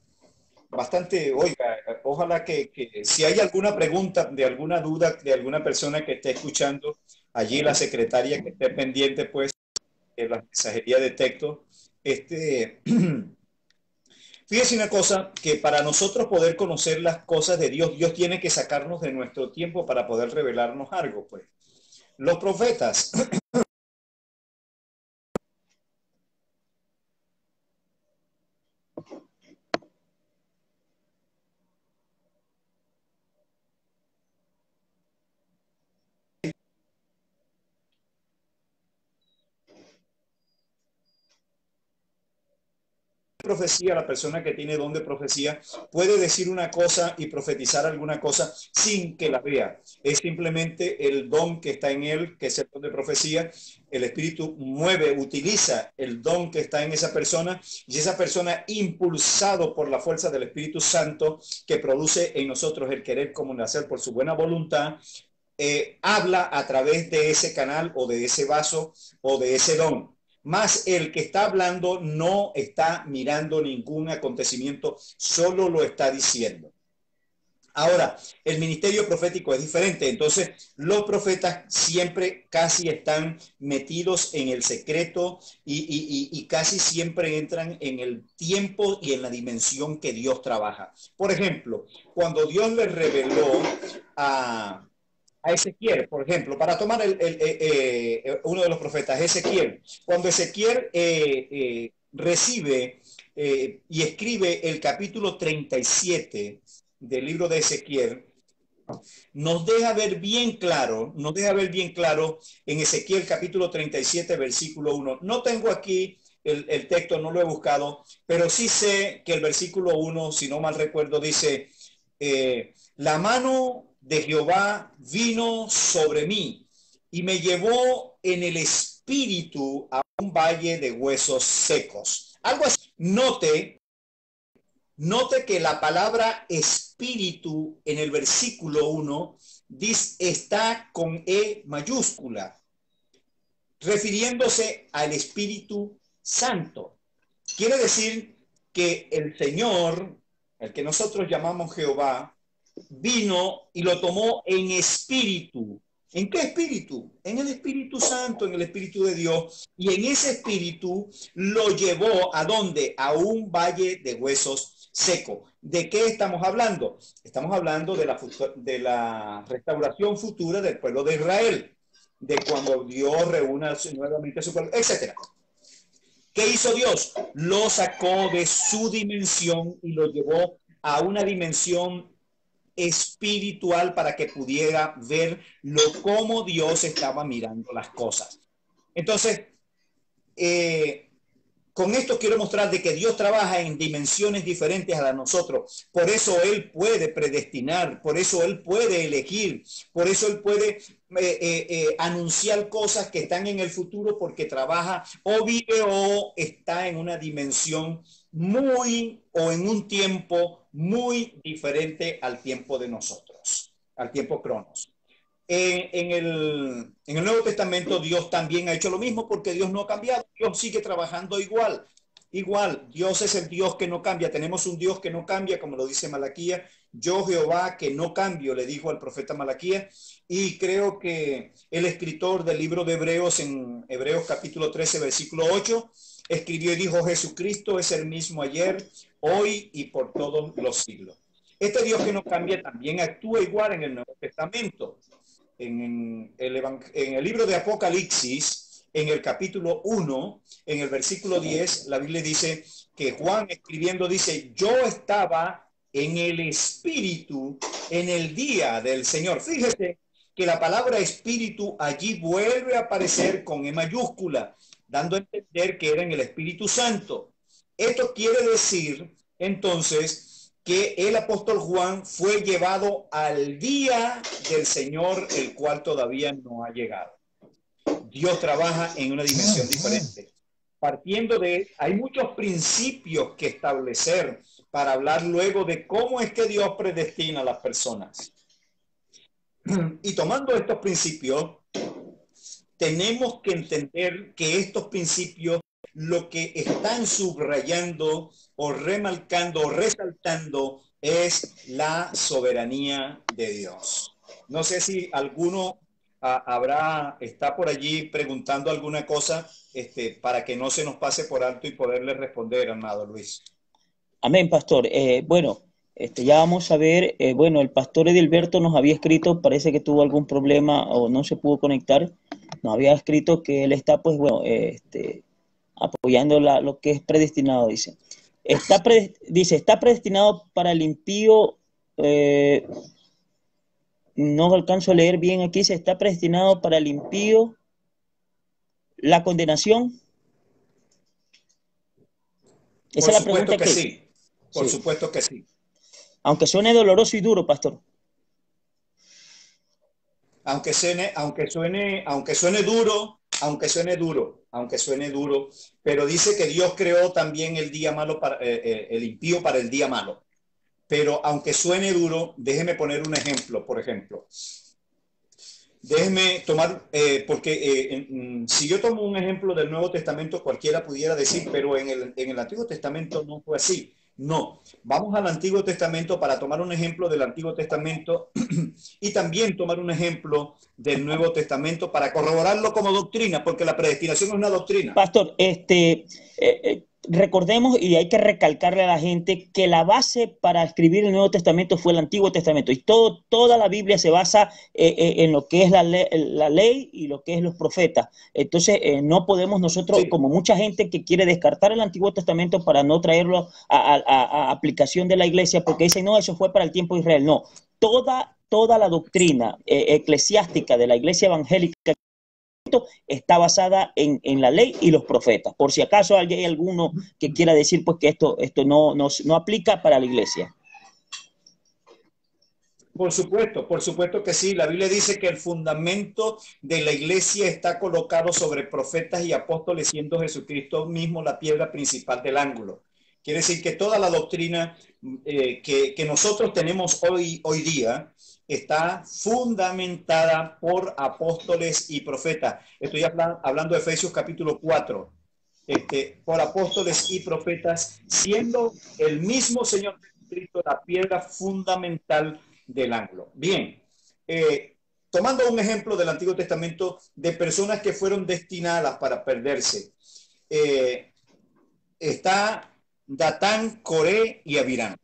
oiga, ojalá que si hay alguna pregunta, de alguna duda, de alguna persona que esté escuchando, allí la secretaria que esté pendiente, pues, de la mensajería de texto, fíjese una cosa, que para nosotros poder conocer las cosas de Dios, Dios tiene que sacarnos de nuestro tiempo para poder revelarnos algo, pues. Los profetas profecía, la persona que tiene don de profecía puede decir una cosa y profetizar alguna cosa sin que la vea. Es simplemente el don que está en él, que es el don de profecía. El Espíritu utiliza el don que está en esa persona, y esa persona, impulsado por la fuerza del Espíritu Santo que produce en nosotros el querer como el hacer por su buena voluntad, habla a través de ese canal o de ese vaso o de ese don. Más el que está hablando no está mirando ningún acontecimiento, solo lo está diciendo. Ahora, el ministerio profético es diferente. Entonces, los profetas siempre casi están metidos en el secreto y casi siempre entran en el tiempo y en la dimensión que Dios trabaja. Por ejemplo, cuando Dios le reveló a Ezequiel, por ejemplo, para tomar uno de los profetas, Ezequiel. Cuando Ezequiel recibe y escribe el capítulo 37 del libro de Ezequiel, nos deja ver bien claro en Ezequiel capítulo 37, versículo 1. No tengo aquí el texto, no lo he buscado, pero sí sé que el versículo 1, si no mal recuerdo, dice, la mano de Jehová vino sobre mí y me llevó en el espíritu espíritu a un valle de huesos secos. Algo así. Note que la palabra espíritu en el versículo 1 está con E mayúscula, refiriéndose al Espíritu Santo. Quiere decir que el Señor, el que nosotros llamamos Jehová, vino y lo tomó en espíritu. ¿En qué espíritu? En el Espíritu Santo, en el Espíritu de Dios. Y en ese espíritu lo llevó ¿a dónde? A un valle de huesos secos. ¿De qué estamos hablando? Estamos hablando de la restauración futura del pueblo de Israel, de cuando Dios reúna nuevamente a su pueblo, etc. ¿Qué hizo Dios? Lo sacó de su dimensión y lo llevó a una dimensión espiritual para que pudiera ver cómo Dios estaba mirando las cosas. Entonces, con esto quiero mostrar de que Dios trabaja en dimensiones diferentes a las de nosotros. Por eso Él puede predestinar, por eso Él puede elegir, por eso Él puede anunciar cosas que están en el futuro, porque trabaja o vive o está en una dimensión o en un tiempo muy diferente al tiempo de nosotros, al tiempo Cronos. En el Nuevo Testamento Dios también ha hecho lo mismo, porque Dios no ha cambiado. Dios sigue trabajando igual. Dios es el Dios que no cambia. Tenemos un Dios que no cambia, como lo dice Malaquías. Yo, Jehová, que no cambio, le dijo al profeta Malaquías. Y creo que el escritor del libro de Hebreos, en Hebreos capítulo 13, versículo 8, escribió y dijo: Jesucristo es el mismo ayer, hoy y por todos los siglos. Este Dios que no cambia también actúa igual en el Nuevo Testamento. En el libro de Apocalipsis, en el capítulo 1, en el versículo 10, la Biblia dice que Juan, escribiendo, dice: yo estaba en el Espíritu en el día del Señor. Fíjese que la palabra Espíritu allí vuelve a aparecer con E mayúscula, dando a entender que era en el Espíritu Santo. Esto quiere decir, entonces, que el apóstol Juan fue llevado al día del Señor, el cual todavía no ha llegado. Dios trabaja en una dimensión diferente. Partiendo hay muchos principios que establecer para hablar luego de cómo es que Dios predestina a las personas. Y tomando estos principios, tenemos que entender que estos principios lo que están subrayando o remarcando o resaltando es la soberanía de Dios. No sé si alguno está por allí preguntando alguna cosa, para que no se nos pase por alto y poderle responder, amado Luis. Amén, pastor. Bueno, ya vamos a ver. Bueno, el pastor Edilberto nos había escrito, parece que tuvo algún problema o no se pudo conectar. Nos había escrito que él está, pues bueno, apoyando lo que es predestinado, dice. Está predestinado para el impío. No alcanzo a leer bien aquí. ¿Se está predestinado para el impío la condenación? Esa es la pregunta que sí. Por supuesto que sí. Aunque suene doloroso y duro, pastor. Aunque suene duro, pero dice que Dios creó también el día malo el impío para el día malo. Pero aunque suene duro, déjeme poner un ejemplo, por ejemplo. Déjeme tomar, porque si yo tomo un ejemplo del Nuevo Testamento, cualquiera pudiera decir, pero en el Antiguo Testamento no fue así. No, vamos al Antiguo Testamento para tomar un ejemplo del Antiguo Testamento y también tomar un ejemplo del Nuevo Testamento para corroborarlo como doctrina, porque la predestinación es una doctrina. Pastor, recordemos y hay que recalcarle a la gente que la base para escribir el Nuevo Testamento fue el Antiguo Testamento y toda la Biblia se basa en lo que es la ley y lo que es los profetas. Entonces no podemos nosotros, como mucha gente que quiere descartar el Antiguo Testamento para no traerlo a aplicación de la iglesia, porque dicen, no, eso fue para el tiempo de Israel. No, toda la doctrina eclesiástica de la iglesia evangélica está basada en la ley y los profetas. Por si acaso hay alguno que quiera decir pues que esto no aplica para la iglesia. Por supuesto que sí. La Biblia dice que el fundamento de la iglesia está colocado sobre profetas y apóstoles, siendo Jesucristo mismo la piedra principal del ángulo. Quiere decir que toda la doctrina que nosotros tenemos hoy día está fundamentada por apóstoles y profetas. Estoy hablando de Efesios capítulo 4. Por apóstoles y profetas, siendo el mismo Señor Jesucristo la piedra fundamental del ángulo. Bien, tomando un ejemplo del Antiguo Testamento de personas que fueron destinadas para perderse, está Datán, Coré y Abirán.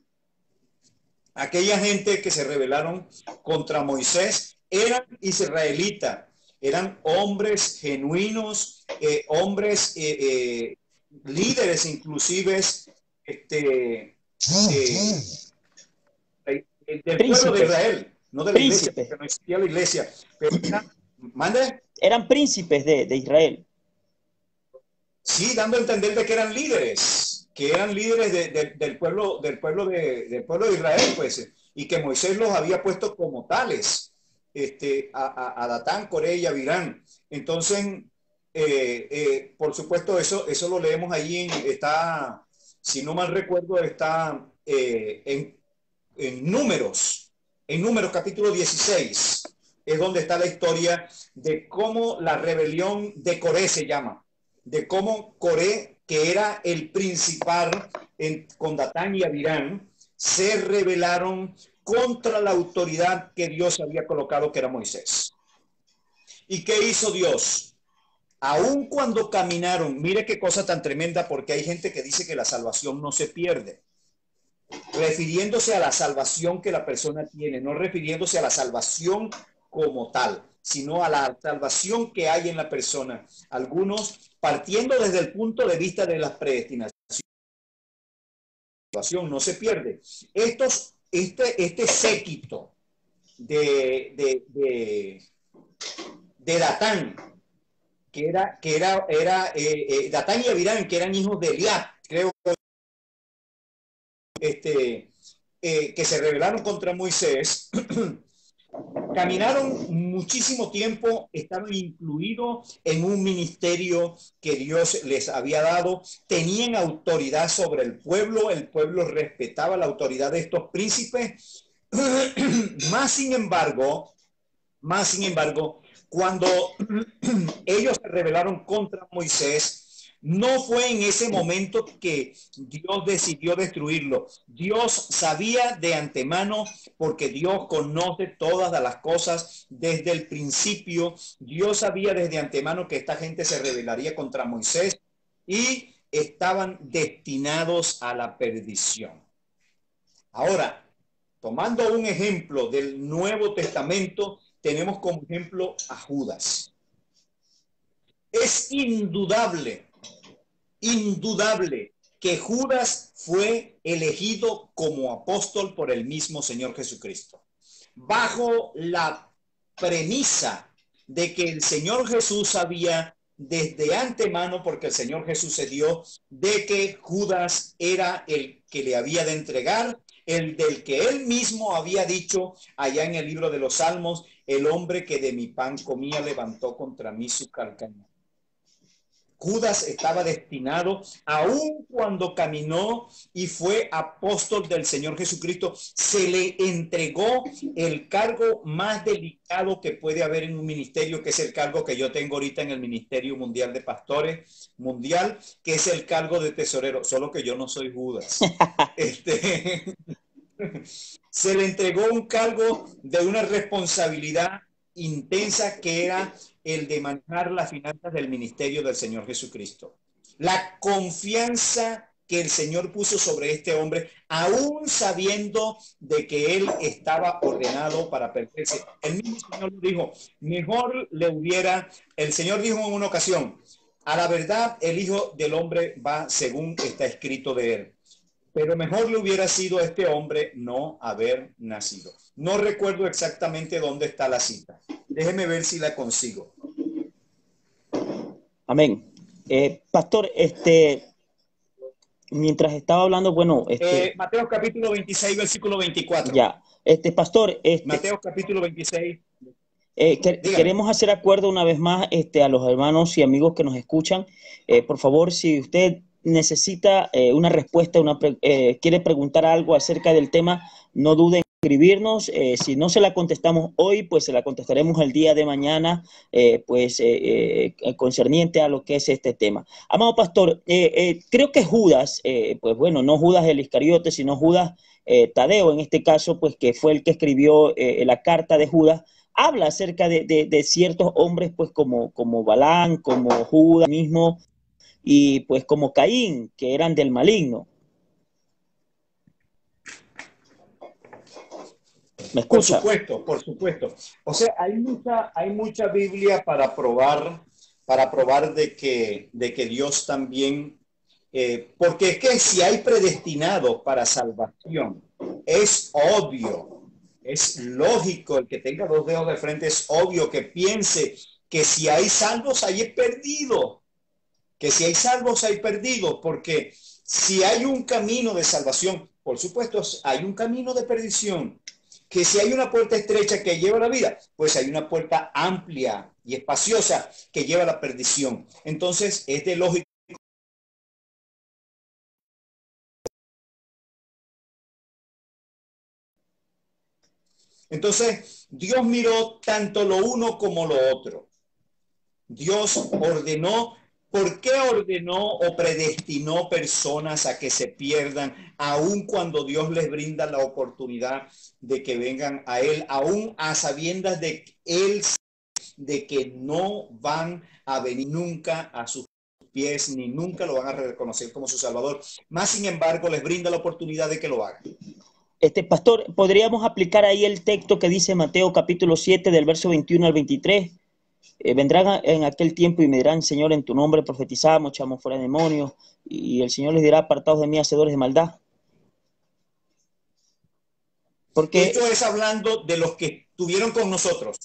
Aquella gente que se rebelaron contra Moisés eran israelitas, eran hombres genuinos, hombres líderes inclusive del pueblo de Israel, no de la iglesia, porque no existía la iglesia. Pero eran príncipes de Israel. Sí, dando a entender de que eran líderes del pueblo de Israel, pues, y que Moisés los había puesto como tales, a Datán, Coré y Abirán. Entonces, por supuesto, eso lo leemos allí, está, si no mal recuerdo, está en Números capítulo 16, es donde está la historia de cómo la rebelión de Coré se llama, de cómo Coré, que era el principal con Datán y Abirán, se rebelaron contra la autoridad que Dios había colocado, que era Moisés. ¿Y qué hizo Dios? Aun cuando caminaron, mire qué cosa tan tremenda, porque hay gente que dice que la salvación no se pierde, refiriéndose a la salvación que la persona tiene, no refiriéndose a la salvación como tal, sino a la salvación que hay en la persona. Algunos, partiendo desde el punto de vista de la predestinación, la salvación no se pierde. Este séquito de Datán, que era Datán y Abirán, que eran hijos de Eliab, creo, que se rebelaron contra Moisés, caminaron muchísimo tiempo, estaban incluidos en un ministerio que Dios les había dado, tenían autoridad sobre el pueblo respetaba la autoridad de estos príncipes, más sin embargo, cuando ellos se rebelaron contra Moisés, no fue en ese momento que Dios decidió destruirlo. Dios sabía de antemano, porque Dios conoce todas las cosas desde el principio. Dios sabía desde antemano que esta gente se rebelaría contra Moisés y estaban destinados a la perdición. Ahora, tomando un ejemplo del Nuevo Testamento, tenemos como ejemplo a Judas. Es indudable que Judas fue elegido como apóstol por el mismo Señor Jesucristo, bajo la premisa de que el Señor Jesús sabía desde antemano, porque el Señor Jesús se dio, de que Judas era el que le había de entregar, el del que él mismo había dicho allá en el libro de los Salmos: el hombre que de mi pan comía levantó contra mí su calcañar. Judas estaba destinado, aun cuando caminó y fue apóstol del Señor Jesucristo, se le entregó el cargo más delicado que puede haber en un ministerio, que es el cargo que yo tengo ahorita en el Ministerio Mundial de Pastores Mundial, que es el cargo de tesorero, solo que yo no soy Judas. Se le entregó un cargo de una responsabilidad intensa, que era el de manejar las finanzas del ministerio del Señor Jesucristo. La confianza que el Señor puso sobre este hombre, aún sabiendo de que él estaba ordenado para perderse. El mismo Señor dijo, mejor le hubiera, el Señor dijo en una ocasión, a la verdad el Hijo del Hombre va según está escrito de él, pero mejor le hubiera sido a este hombre no haber nacido. No recuerdo exactamente dónde está la cita. Déjeme ver si la consigo. Amén. Pastor, mientras estaba hablando, bueno... Mateo capítulo 26, versículo 24. Ya. Pastor, Mateo capítulo 26. Dígame. queremos hacer acuerdo una vez más a los hermanos y amigos que nos escuchan. Por favor, si usted necesita una respuesta, quiere preguntar algo acerca del tema, no duden en escribirnos. Si no se la contestamos hoy, pues se la contestaremos el día de mañana, concerniente a lo que es este tema. Amado pastor, creo que Judas, pues bueno, no Judas el Iscariote, sino Judas Tadeo, en este caso, pues que fue el que escribió la carta de Judas, habla acerca de ciertos hombres, pues como Balán, como Judas mismo, y pues como Caín, que eran del maligno. ¿Me Por escucha? supuesto, por supuesto. O sea, hay mucha Biblia para probar de que Dios también, porque es que si hay predestinado para salvación, es obvio, es lógico, el que tenga dos dedos de frente es obvio que piense que si hay salvos, hay perdidos, que si hay salvos, hay perdidos, porque si hay un camino de salvación, por supuesto, hay un camino de perdición. Que si hay una puerta estrecha que lleva a la vida, pues hay una puerta amplia y espaciosa que lleva a la perdición. Entonces, es de lógico. Entonces, Dios miró tanto lo uno como lo otro. Dios ordenó. ¿Por qué ordenó o predestinó personas a que se pierdan, aun cuando Dios les brinda la oportunidad de que vengan a Él, aun a sabiendas de Él, de que no van a venir nunca a sus pies, ni nunca lo van a reconocer como su Salvador? Más sin embargo, les brinda la oportunidad de que lo hagan. Pastor, ¿podríamos aplicar ahí el texto que dice Mateo capítulo 7 del verso 21 al 23? Vendrán en aquel tiempo y me dirán, Señor, en tu nombre profetizamos, echamos fuera demonios, y el Señor les dirá, apartados de mí, hacedores de maldad. Porque esto es hablando de los que estuvieron con nosotros,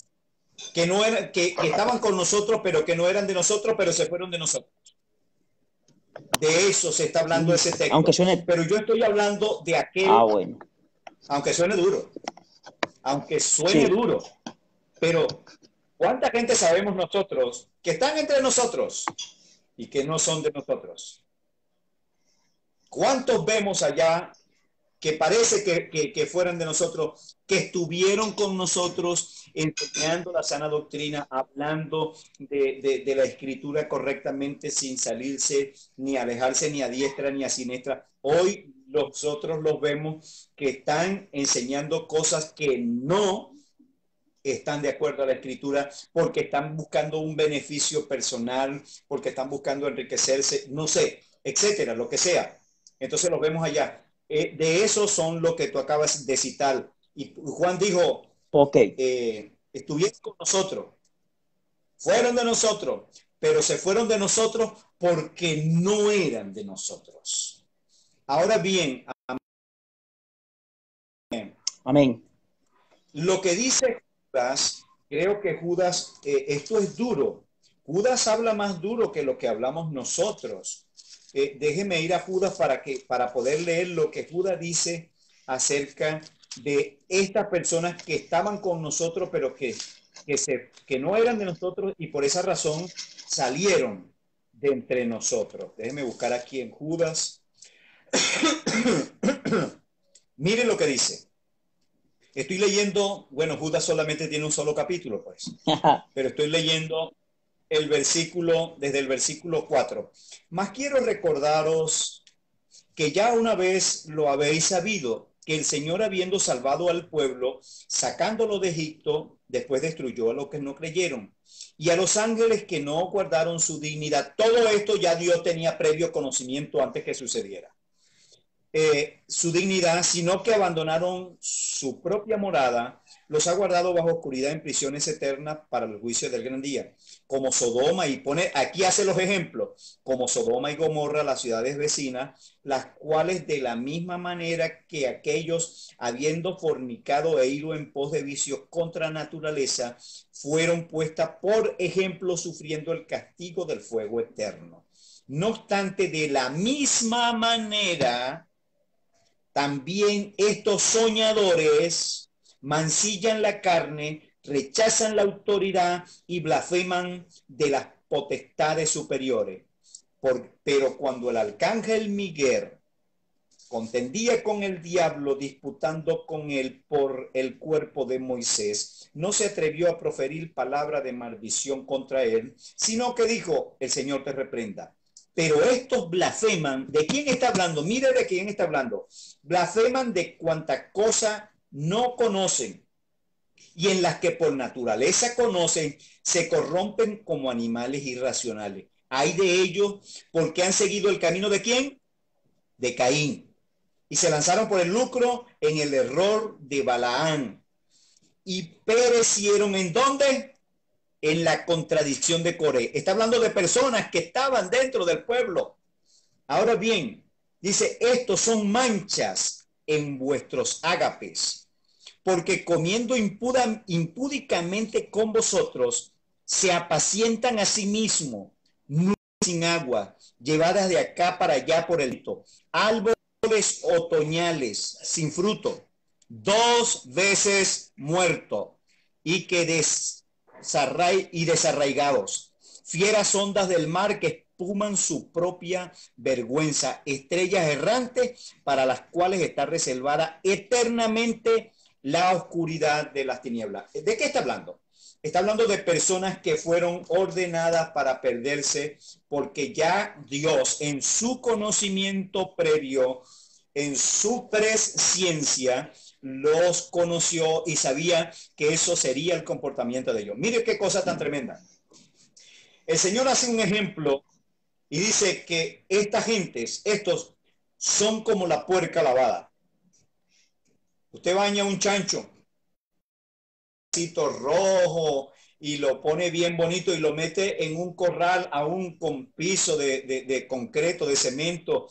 que no eran, que estaban con nosotros, pero que no eran de nosotros, pero se fueron de nosotros. De eso se está hablando ese texto. Aunque suene... Pero yo estoy hablando de aquel, bueno. Aunque suene duro, duro, pero ¿cuánta gente sabemos nosotros que están entre nosotros y que no son de nosotros? ¿Cuántos vemos allá que parece que fueran de nosotros, que estuvieron con nosotros enseñando la sana doctrina, hablando de la escritura correctamente, sin salirse ni alejarse ni a diestra ni a siniestra? Hoy nosotros los vemos que están enseñando cosas que no están de acuerdo a la escritura, porque están buscando un beneficio personal, porque están buscando enriquecerse, no sé, etcétera, lo que sea. Entonces los vemos allá. De esos son lo que tú acabas de citar. Y Juan dijo, estuvieron con nosotros, fueron de nosotros, pero se fueron de nosotros porque no eran de nosotros. Ahora bien, amén. Lo que dice Judas, creo que Judas, esto es duro. Judas habla más duro que lo que hablamos nosotros. Déjeme ir a Judas para poder leer lo que Judas dice acerca de estas personas que estaban con nosotros, pero que no eran de nosotros y por esa razón salieron de entre nosotros. Déjeme buscar aquí en Judas. Miren lo que dice. Estoy leyendo, bueno, Judas solamente tiene un solo capítulo, pues, pero estoy leyendo el versículo, desde el versículo 4. Mas quiero recordaros que ya una vez lo habéis sabido, que el Señor, habiendo salvado al pueblo, sacándolo de Egipto, después destruyó a los que no creyeron y a los ángeles que no guardaron su dignidad. Todo esto ya Dios tenía previo conocimiento antes que sucediera. Su dignidad, sino que abandonaron su propia morada, los ha guardado bajo oscuridad en prisiones eternas para el juicio del gran día, como Sodoma, y pone, aquí hace los ejemplos, como Sodoma y Gomorra, las ciudades vecinas, las cuales de la misma manera que aquellos, habiendo fornicado e ido en pos de vicios contra naturaleza, fueron puestas por ejemplo, sufriendo el castigo del fuego eterno. No obstante, de la misma manera, también estos soñadores mancillan la carne, rechazan la autoridad y blasfeman de las potestades superiores. Pero cuando el arcángel Miguel contendía con el diablo, disputando con él por el cuerpo de Moisés, no se atrevió a proferir palabra de maldición contra él, sino que dijo: el Señor te reprenda. Pero estos blasfeman. ¿De quién está hablando? Mire de quién está hablando. Blasfeman de cuanta cosa no conocen, y en las que por naturaleza conocen, se corrompen como animales irracionales. Hay de ellos porque han seguido el camino ¿de quién? De Caín. Y se lanzaron por el lucro en el error de Balaán. Y perecieron ¿en dónde? En la contradicción de Coré. Está hablando de personas que estaban dentro del pueblo. Ahora bien, dice: estos son manchas en vuestros ágapes, porque comiendo impúdicamente con vosotros, se apacientan a sí mismos, nubes sin agua, llevadas de acá para allá por el viento, árboles otoñales sin fruto, 2 veces muerto, y que desarraigados, fieras ondas del mar que espuman su propia vergüenza, estrellas errantes para las cuales está reservada eternamente la oscuridad de las tinieblas. ¿De qué está hablando? Está hablando de personas que fueron ordenadas para perderse, porque ya Dios, en su conocimiento previo, en su presciencia, los conoció y sabía que eso sería el comportamiento de ellos. Mire qué cosa tan tremenda. El Señor hace un ejemplo y dice que estas gentes, estos son como la puerca lavada. Usted baña un chancho rojo y lo pone bien bonito y lo mete en un corral aún con piso de concreto, de cemento,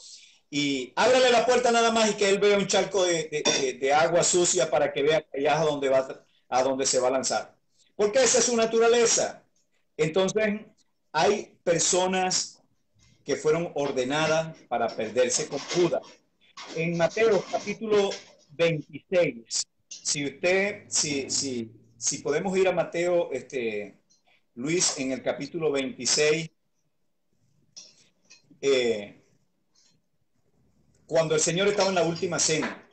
y ábrele la puerta nada más y que él vea un charco de agua sucia para que vea allá a donde se va a lanzar, porque esa es su naturaleza. Entonces hay personas que fueron ordenadas para perderse con Judas. En Mateo capítulo 26, si podemos ir a Mateo, Luis, en el capítulo 26, cuando el Señor estaba en la última cena,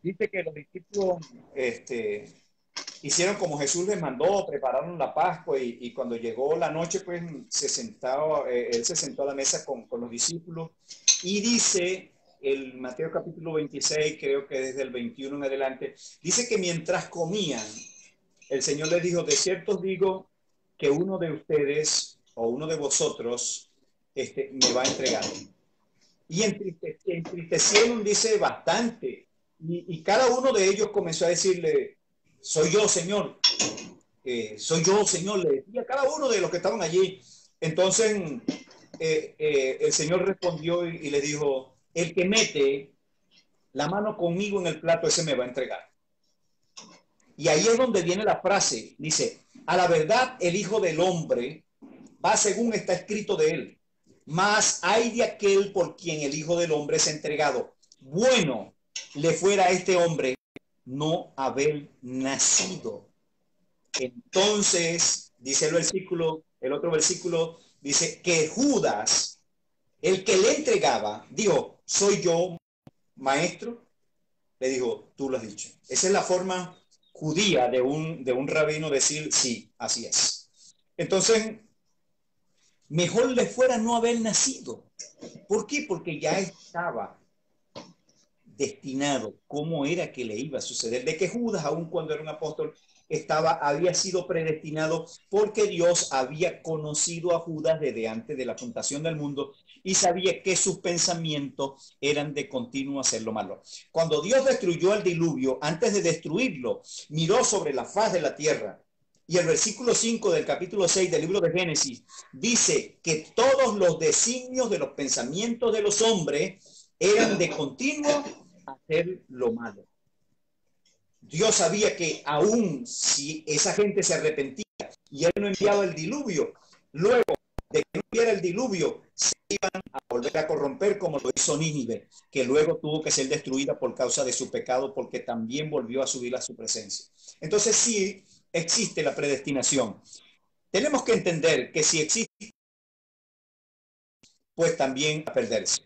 dice que los discípulos hicieron como Jesús les mandó, prepararon la Pascua, y cuando llegó la noche, pues él se sentó a la mesa con los discípulos, y dice el Mateo capítulo 26, creo que desde el 21 en adelante, dice que mientras comían, el Señor les dijo: de cierto os digo que uno de ustedes o uno de vosotros me va a entregar. Y entristecieron, dice, bastante. Y cada uno de ellos comenzó a decirle: soy yo, Señor. Soy yo, Señor. Le decía a cada uno de los que estaban allí. Entonces el Señor respondió y le dijo: el que mete la mano conmigo en el plato, ese me va a entregar. Y ahí es donde viene la frase. Dice: a la verdad el Hijo del Hombre va según está escrito de él, mas hay de aquel por quien el Hijo del Hombre es entregado. Bueno le fuera a este hombre no haber nacido. Entonces dice el otro versículo dice que Judas, el que le entregaba, dijo: soy yo, maestro. Le dijo: tú lo has dicho. Esa es la forma judía de un rabino decir: sí, así es. Entonces, mejor le fuera no haber nacido. ¿Por qué? Porque ya estaba destinado cómo era que le iba a suceder, de que Judas, aun cuando era un apóstol, había sido predestinado, porque Dios había conocido a Judas desde antes de la fundación del mundo y sabía que sus pensamientos eran de continuo hacer lo malo. Cuando Dios destruyó el diluvio, antes de destruirlo, miró sobre la faz de la tierra, y el versículo 5 del capítulo 6 del libro de Génesis dice que todos los designios de los pensamientos de los hombres eran de continuo hacer lo malo. Dios sabía que aún si esa gente se arrepentía y él no enviaba el diluvio, luego de que no hubiera el diluvio, se iban a volver a corromper como lo hizo Nínive, que luego tuvo que ser destruida por causa de su pecado, porque también volvió a subir a su presencia. Entonces sí existe la predestinación. Tenemos que entender que si existe, pues también a perderse.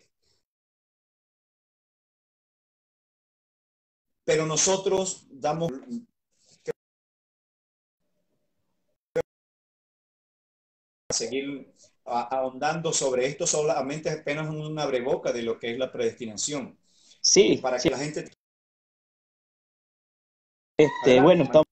Pero nosotros damos a seguir ahondando sobre esto, solamente apenas una breboca de lo que es la predestinación. Sí, Para sí. que la gente... Bueno, estamos...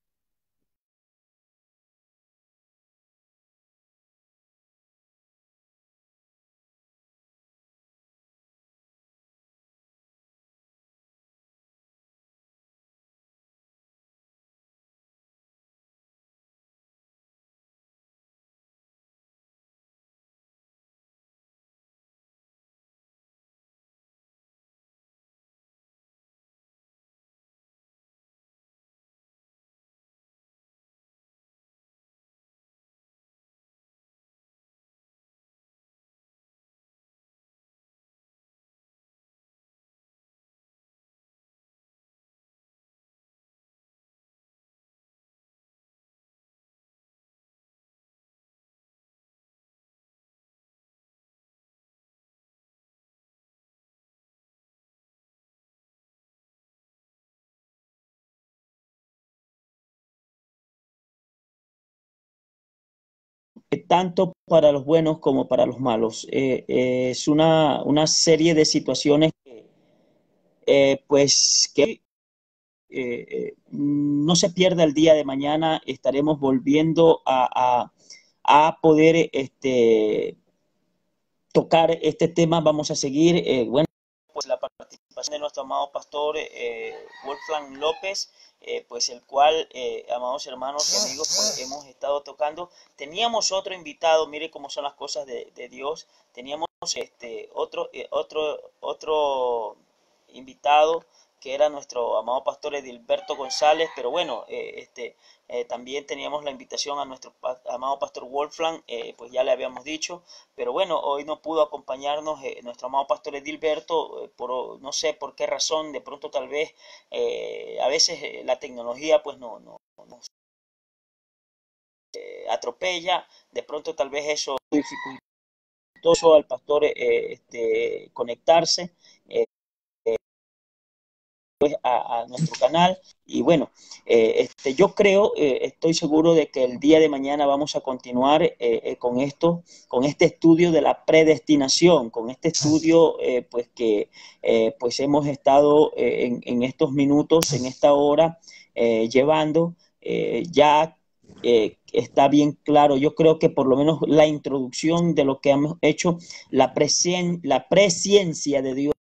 tanto para los buenos como para los malos. Es una serie de situaciones que, pues, que no se pierda el día de mañana, estaremos volviendo a poder tocar este tema. Vamos a seguir, bueno, pues la participación de nuestro amado pastor Wolfgang López, pues el cual, amados hermanos y amigos, pues hemos estado tocando. Teníamos otro invitado, mire cómo son las cosas de Dios. Teníamos otro invitado que era nuestro amado pastor Edilberto González, pero bueno, también teníamos la invitación a nuestro amado pastor Wolfgang, pues ya le habíamos dicho, pero bueno, hoy no pudo acompañarnos nuestro amado pastor Edilberto, por no sé por qué razón, de pronto tal vez, a veces la tecnología pues no nos atropella, de pronto tal vez eso dificultoso al pastor conectarse. A nuestro canal y bueno, yo creo, estoy seguro de que el día de mañana vamos a continuar con esto, con este estudio de la predestinación, con este estudio pues que pues hemos estado en estos minutos, en esta hora llevando ya está bien claro. Yo creo que por lo menos la introducción de lo que hemos hecho, la presciencia de Dios